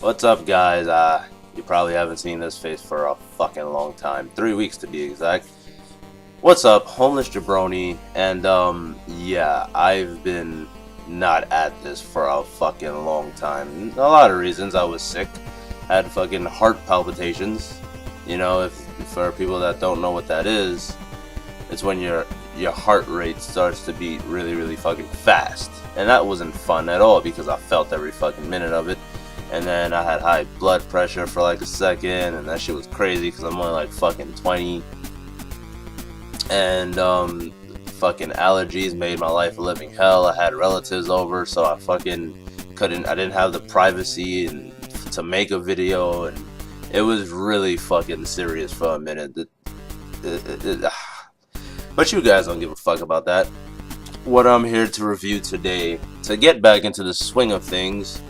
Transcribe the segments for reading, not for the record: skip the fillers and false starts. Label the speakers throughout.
Speaker 1: What's up, guys? You probably haven't seen this face for a fucking long time. 3 weeks to be exact. What's up, homeless jabroni? And, yeah, I've been not at this for a fucking long time. A lot of reasons. I was sick, had fucking heart palpitations. If for people that don't know what that is, it's when your heart rate starts to beat really, really fucking fast. And that wasn't fun at all because I felt every fucking minute of it. And then I had high blood pressure for like a second, and that shit was crazy because I'm only like fucking 20. And fucking allergies made my life a living hell. I had relatives over, so I didn't have the privacy and to make a video, and it was really fucking serious for a minute. But you guys don't give a fuck about that. What I'm here to review today, to get back into the swing of things,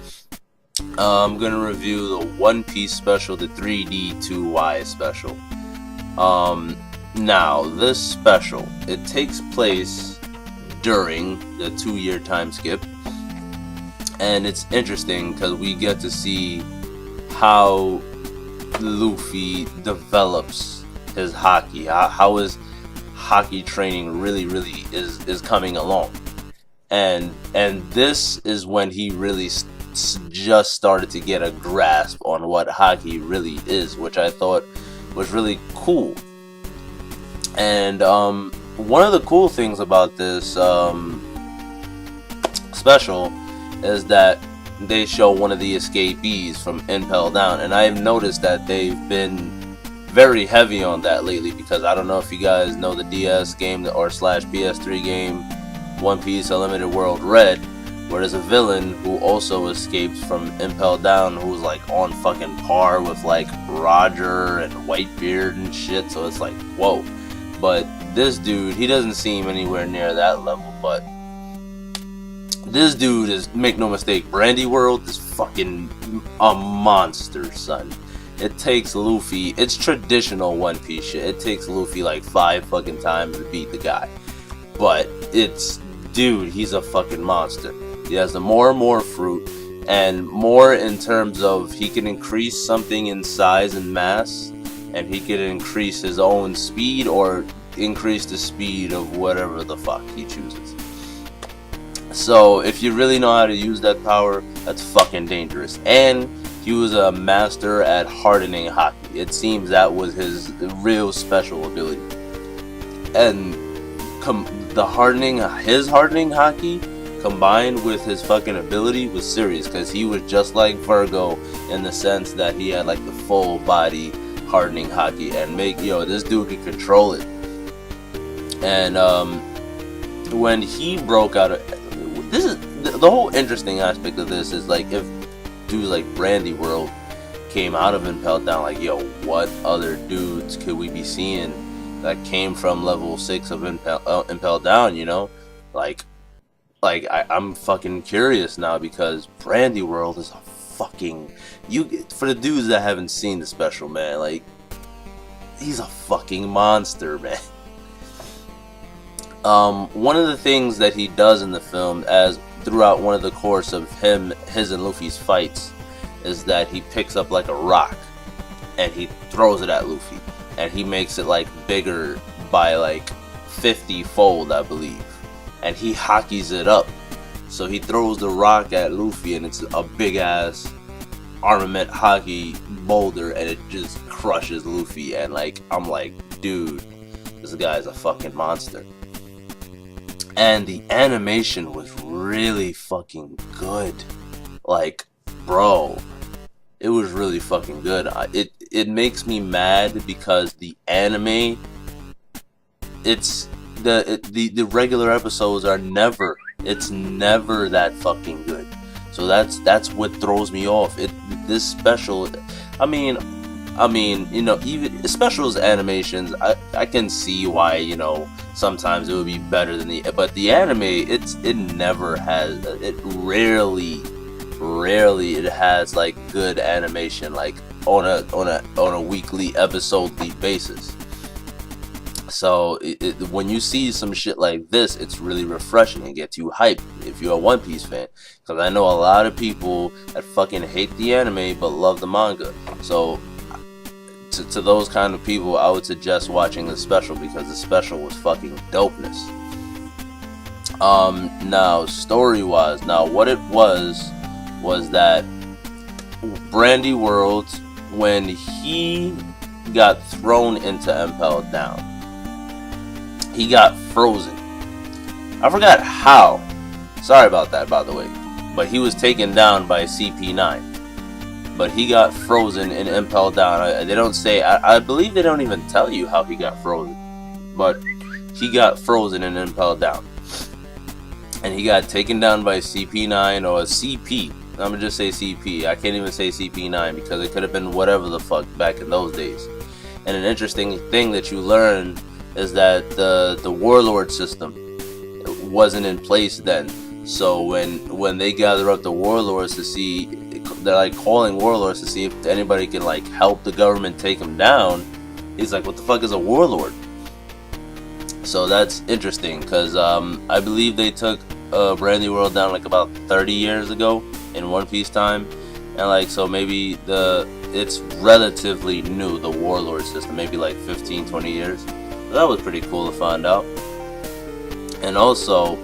Speaker 1: I'm gonna review the One Piece special, the 3D 2Y special. Now this special, it takes place during the 2-year time skip, and it's interesting because we get to see how Luffy develops his haki, how his haki training really is coming along, and this is when he really just started to get a grasp on what haki really is, which I thought was really cool. And one of the cool things about this special is that they show one of the escapees from Impel Down, and I've noticed that they've been very heavy on that lately, because I don't know if you guys know the DS game or slash PS3 game One Piece Unlimited World Red, where there's a villain who also escapes from Impel Down, who's like on fucking par with like Roger and Whitebeard and shit, so it's like, whoa. But this dude, he doesn't seem anywhere near that level, but this dude is, make no mistake, BRYNNDI World is fucking a monster, son. It takes Luffy, it's traditional One Piece shit, it takes Luffy like 5 fucking times to beat the guy. But dude, he's a fucking monster. He has the more and more fruit, and more in terms of he can increase something in size and mass, and he can increase his own speed or increase the speed of whatever the fuck he chooses. So if you really know how to use that power, that's fucking dangerous. And he was a master at hardening haki. It seems that was his real special ability. And his hardening haki combined with his fucking ability was serious, because he was just like Virgo in the sense that he had like the full body hardening haki, and this dude could control it. And when he broke out of this, is the whole interesting aspect of this is like, if dudes like BRYNNDI World came out of Impel Down, like, yo, what other dudes could we be seeing that came from level 6 of Impel Down, I'm fucking curious now, because BRYNNDI World is a fucking, for the dudes that haven't seen the special, man, like, he's a fucking monster, man. One of the things that he does in the film, as throughout one of the course of his and Luffy's fights, is that he picks up like a rock and he throws it at Luffy, and he makes it like bigger by like 50-fold, I believe, and he hakis it up. So he throws the rock at Luffy, and it's a big ass armament haki boulder, and it just crushes Luffy. And like, I'm like, dude, this guy's a fucking monster. And the animation was really fucking good. Like, bro, it was really fucking good. It makes me mad because the anime, it's the regular episodes are never that fucking good. So that's what throws me off. This special, I mean, even specials animations, I can see why, sometimes it would be better than but the anime, it never has, it rarely it has like good animation, like on a weekly episodely basis. So when you see some shit like this, it's really refreshing and gets you hyped if you're a One Piece fan. Because I know a lot of people that fucking hate the anime but love the manga. So to those kind of people, I would suggest watching the special, because the special was fucking dopeness. Now story wise, now what it was that Brandy World, when he got thrown into Impel Down, he got frozen. I forgot how. Sorry about that, by the way. But he was taken down by CP9. But he got frozen and Impel Down. They don't say. I believe they don't even tell you how he got frozen. But he got frozen and Impel Down. And he got taken down by CP9 or CP. I'm gonna just say CP. I can't even say CP9 because it could have been whatever the fuck back in those days. And an interesting thing that you learn is that the warlord system wasn't in place then. So when they gather up the warlords to see, they're like calling warlords to see if anybody can like help the government take him down. He's like, what the fuck is a warlord? So that's interesting, because I believe they took Brandy World down like about 30 years ago in One Piece time, and like, so maybe it's relatively new, the warlord system, maybe like 15-20 years. So that was pretty cool to find out. And also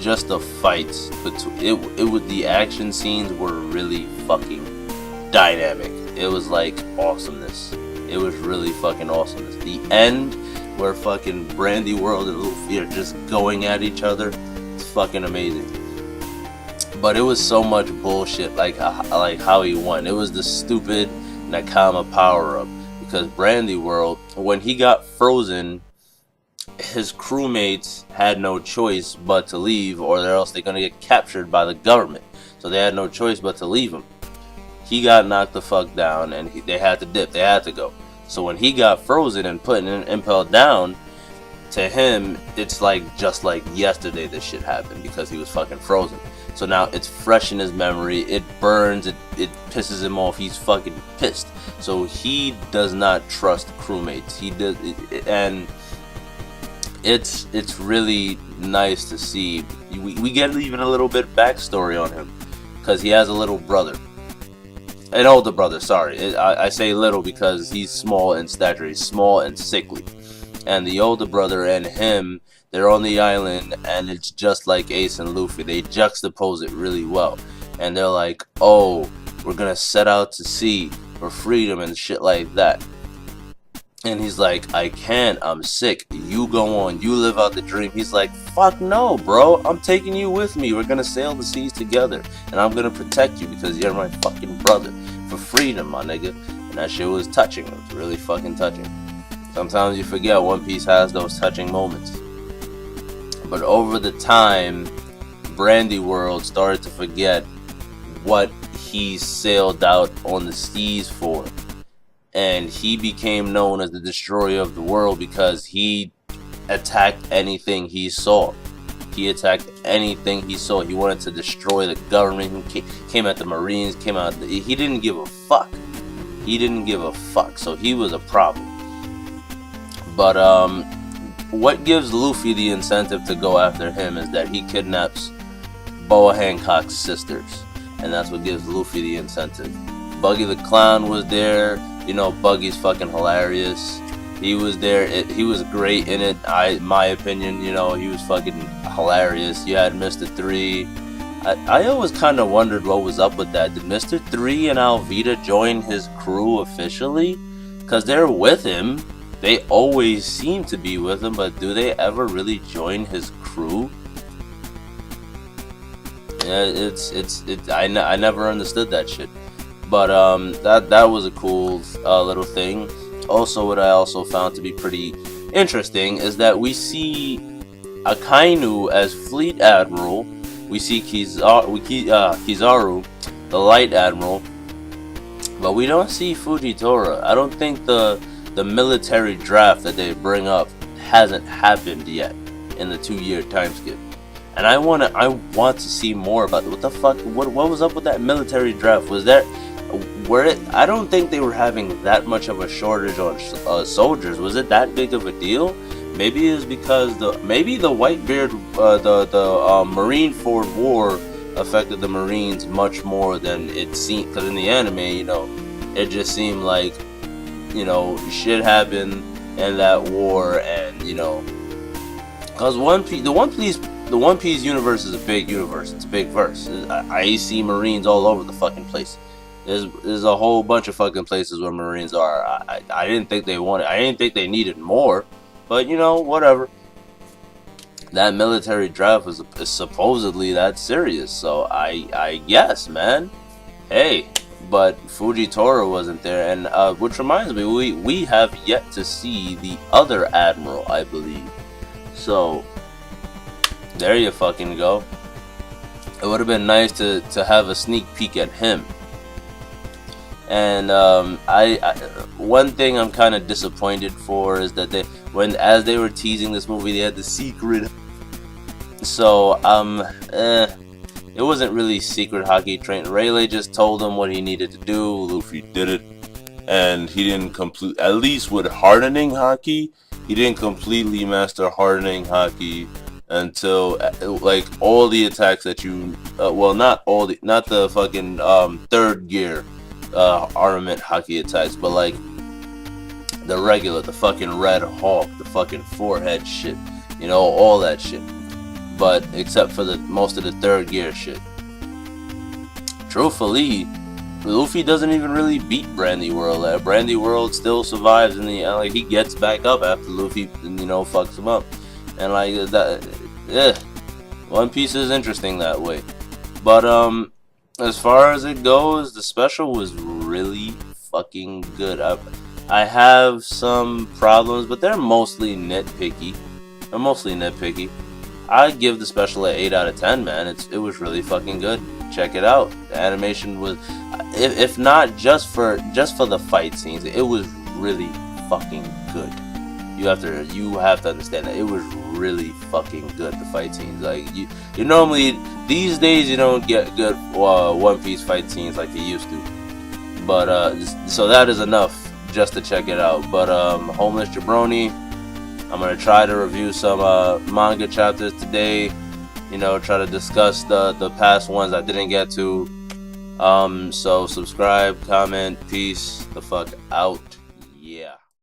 Speaker 1: just the fights between the action scenes were really fucking dynamic. It was like awesomeness. It was really fucking awesomeness. The end where fucking Brandy World and Luffy are just going at each other, it's fucking amazing. But it was so much bullshit, like how he won. It was the stupid Nakama power up, because Brandy World, when he got frozen, his crewmates had no choice but to leave, or else they're gonna get captured by the government. So they had no choice but to leave him. He got knocked the fuck down, and they had to dip. They had to go. So when he got frozen and put in Impel Down, to him, it's like just like yesterday this shit happened, because he was fucking frozen. So now it's fresh in his memory. It burns. It pisses him off. He's fucking pissed. So he does not trust crewmates. He does, and it's really nice to see. We get even a little bit backstory on him, because he has a little brother. An older brother, sorry. I say little because he's small in stature. He's small and sickly. And the older brother and him, they're on the island, and it's just like Ace and Luffy. They juxtapose it really well. And they're like, oh, we're gonna set out to sea for freedom and shit like that. And he's like, I can't, I'm sick. You go on, you live out the dream. He's like, fuck no, bro. I'm taking you with me. We're gonna sail the seas together. And I'm gonna protect you because you're my fucking brother. For freedom, my nigga. And that shit was touching. It was really fucking touching. Sometimes you forget One Piece has those touching moments. But over the time, Brandy World started to forget what he sailed out on the seas for. And he became known as the destroyer of the world because he attacked anything he saw. He attacked anything he saw. He wanted to destroy the government. He came at the Marines, he didn't give a fuck. He didn't give a fuck. So he was a problem. But what gives Luffy the incentive to go after him is that he kidnaps Boa Hancock's sisters. And that's what gives Luffy the incentive. Buggy the Clown was there. You know, Buggy's fucking hilarious. He was there. He was great in it. My opinion, you know, he was fucking hilarious. You had Mr. 3. I always kind of wondered what was up with that. Did Mr. 3 and Alvida join his crew officially? Because they're with him. They always seem to be with him, but do they ever really join his crew? Yeah, I never understood that shit. But that was a cool little thing. Also, what I also found to be pretty interesting is that we see Akainu as Fleet Admiral. We see Kizaru, the Light Admiral, but we don't see Fujitora. I don't think the military draft that they bring up hasn't happened yet in the 2-year time skip. And I want to see more about it. What the fuck? What was up with that military draft? I don't think they were having that much of a shortage on soldiers. Was it that big of a deal? Maybe it's because the Whitebeard, the Marineford War affected the Marines much more than it seemed. Because in the anime, you know, it just seemed like, you know, shit happened in that war, and you know, because the One Piece universe is a big universe. It's a big verse. I see Marines all over the fucking place. There's a whole bunch of fucking places where Marines are. I didn't think they wanted. I didn't think they needed more, but you know, whatever. That military draft is supposedly that serious, so I guess, man. Hey, but Fujitora wasn't there, and which reminds me, we have yet to see the other admiral, I believe. So there you fucking go. It would have been nice to have a sneak peek at him. And one thing I'm kind of disappointed for is that as they were teasing this movie, they had the secret. So it wasn't really secret hockey train. Rayleigh just told him what he needed to do. Luffy did it, and he didn't complete. At least with hardening hockey, he didn't completely master hardening hockey until like all the attacks that you well, not the fucking third gear armament hockey attacks, but like the regular, the fucking Red Hawk, the fucking forehead shit, you know, all that shit. But except for most of the third gear shit. Truthfully, Luffy doesn't even really beat Brandy World. Brandy World still survives in the like he gets back up after Luffy, you know, fucks him up, and like that. Yeah, One Piece is interesting that way. But as far as it goes, the special was really fucking good. I have some problems, but they're mostly nitpicky. I'd give the special an 8 out of 10, man. It was really fucking good. Check it out. The animation was, if not just for the fight scenes, it was really fucking good. You have to understand that it was really fucking good. The fight scenes, like you normally these days you don't get good One Piece fight scenes like you used to. But so that is enough just to check it out. But Homeless Jabroni, I'm gonna try to review some manga chapters today. You know, try to discuss the past ones I didn't get to. So subscribe, comment, peace the fuck out.